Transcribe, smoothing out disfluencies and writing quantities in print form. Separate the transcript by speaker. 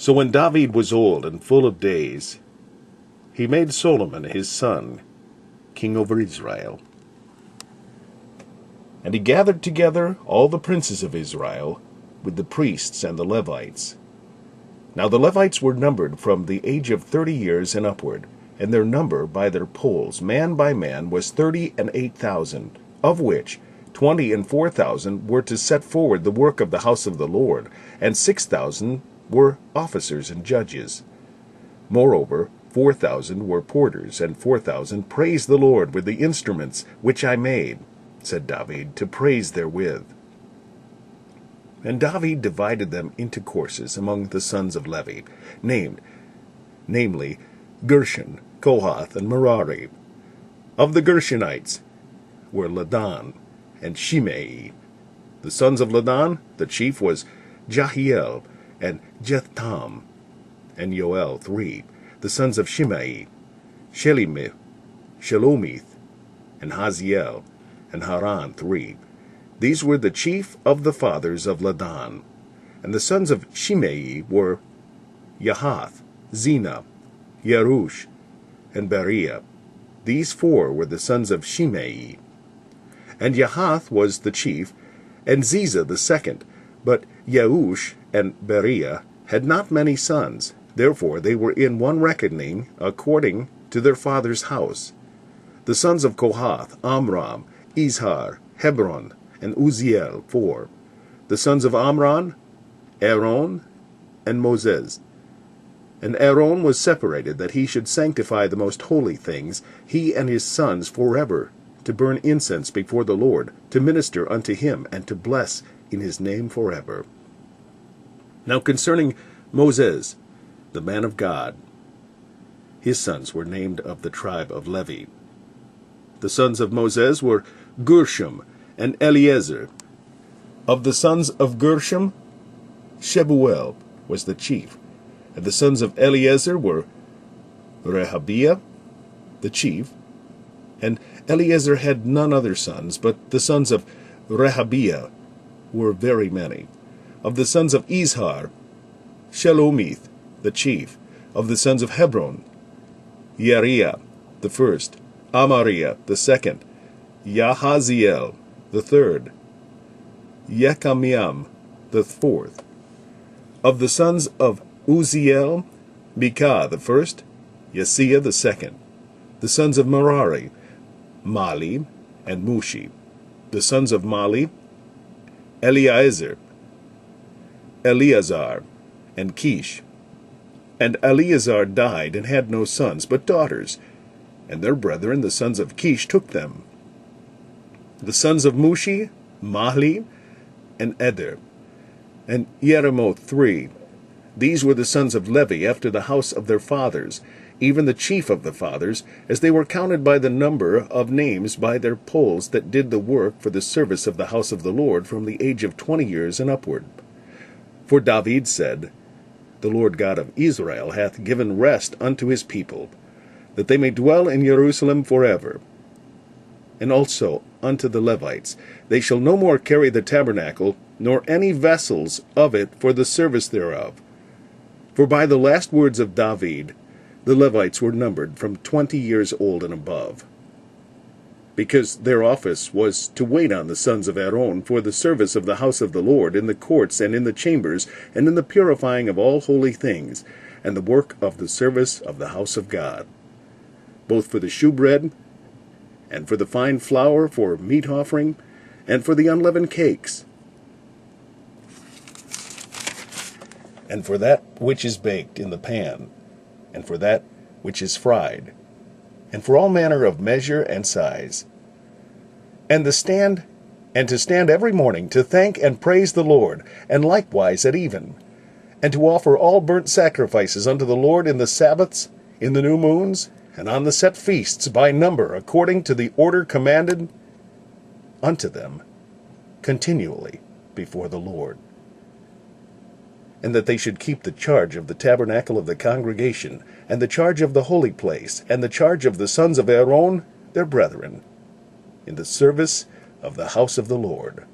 Speaker 1: So when David was old and full of days, he made Solomon his son king over Israel. And he gathered together all the princes of Israel, with the priests and the Levites. Now the Levites were numbered from the age of 30 years and upward, and their number by their polls, man by man, was 38,000, of which 24,000 were to set forward the work of the house of the Lord, and 6,000 were officers and judges. Moreover, 4,000 were porters, and 4,000 praised the Lord with the instruments which I made, said David, to praise therewith. And David divided them into courses among the sons of Levi, namely Gershon, Kohath, and Merari. Of the Gershonites were Ladan and Shimei. The sons of Ladan, the chief was Jahiel and Jetham, and Yoel 3. The sons of Shimei, Shelomith, and Haziel, and Haran 3. These were the chief of the fathers of Ladan. And the sons of Shimei were Yahath, Zena, Yerush, and Beriah. These 4 were the sons of Shimei. And Yahath was the chief, and Ziza the second. But Yeush and Beriah had not many sons. Therefore they were in one reckoning according to their father's house. The sons of Kohath, Amram, Izhar, Hebron, and Uzziel 4. The sons of Amram, Aaron, and Moses. And Aaron was separated, that he should sanctify the most holy things, he and his sons forever, to burn incense before the Lord, to minister unto him, and to bless in his name forever. Now concerning Moses, the man of God, his sons were named of the tribe of Levi. The sons of Moses were Gershom and Eliezer. Of the sons of Gershom, Shebuel was the chief. And the sons of Eliezer were Rehabiah, the chief. And Eliezer had none other sons, but the sons of Rehabiah were very many. Of the sons of Izhar, Shelomith, the chief. Of the sons of Hebron, Yeriah, the first, Amariah, the second, Yahaziel, the third, Yekamiam, the fourth. Of the sons of Uzziel, Micah, the first, Yesiah, the second. The sons of Merari, Mali and Mushi. The sons of Mali, Eleazar, and Kish. And Eleazar died, and had no sons, but daughters. And their brethren, the sons of Kish, took them. The sons of Mushi, Mahli, and Eder. And Yeremoth 3. These were the sons of Levi after the house of their fathers, even the chief of the fathers, as they were counted by the number of names by their polls that did the work for the service of the house of the Lord from the age of 20 years and upward. For David said, The Lord God of Israel hath given rest unto his people, that they may dwell in Jerusalem forever. And also unto the Levites, they shall no more carry the tabernacle, nor any vessels of it for the service thereof. For by the last words of David, the Levites were numbered from 20 years old and above, because their office was to wait on the sons of Aaron for the service of the house of the Lord in the courts and in the chambers, and in the purifying of all holy things, and the work of the service of the house of God, both for the shewbread, and for the fine flour for meat offering, and for the unleavened cakes, and for that which is baked in the pan, and for that which is fried, and for all manner of measure and size, and to stand every morning to thank and praise the Lord, and likewise at even, and to offer all burnt sacrifices unto the Lord in the Sabbaths, in the new moons, and on the set feasts by number, according to the order commanded unto them continually before the Lord. And that they should keep the charge of the tabernacle of the congregation, and the charge of the holy place, and the charge of the sons of Aaron, their brethren, in the service of the house of the Lord.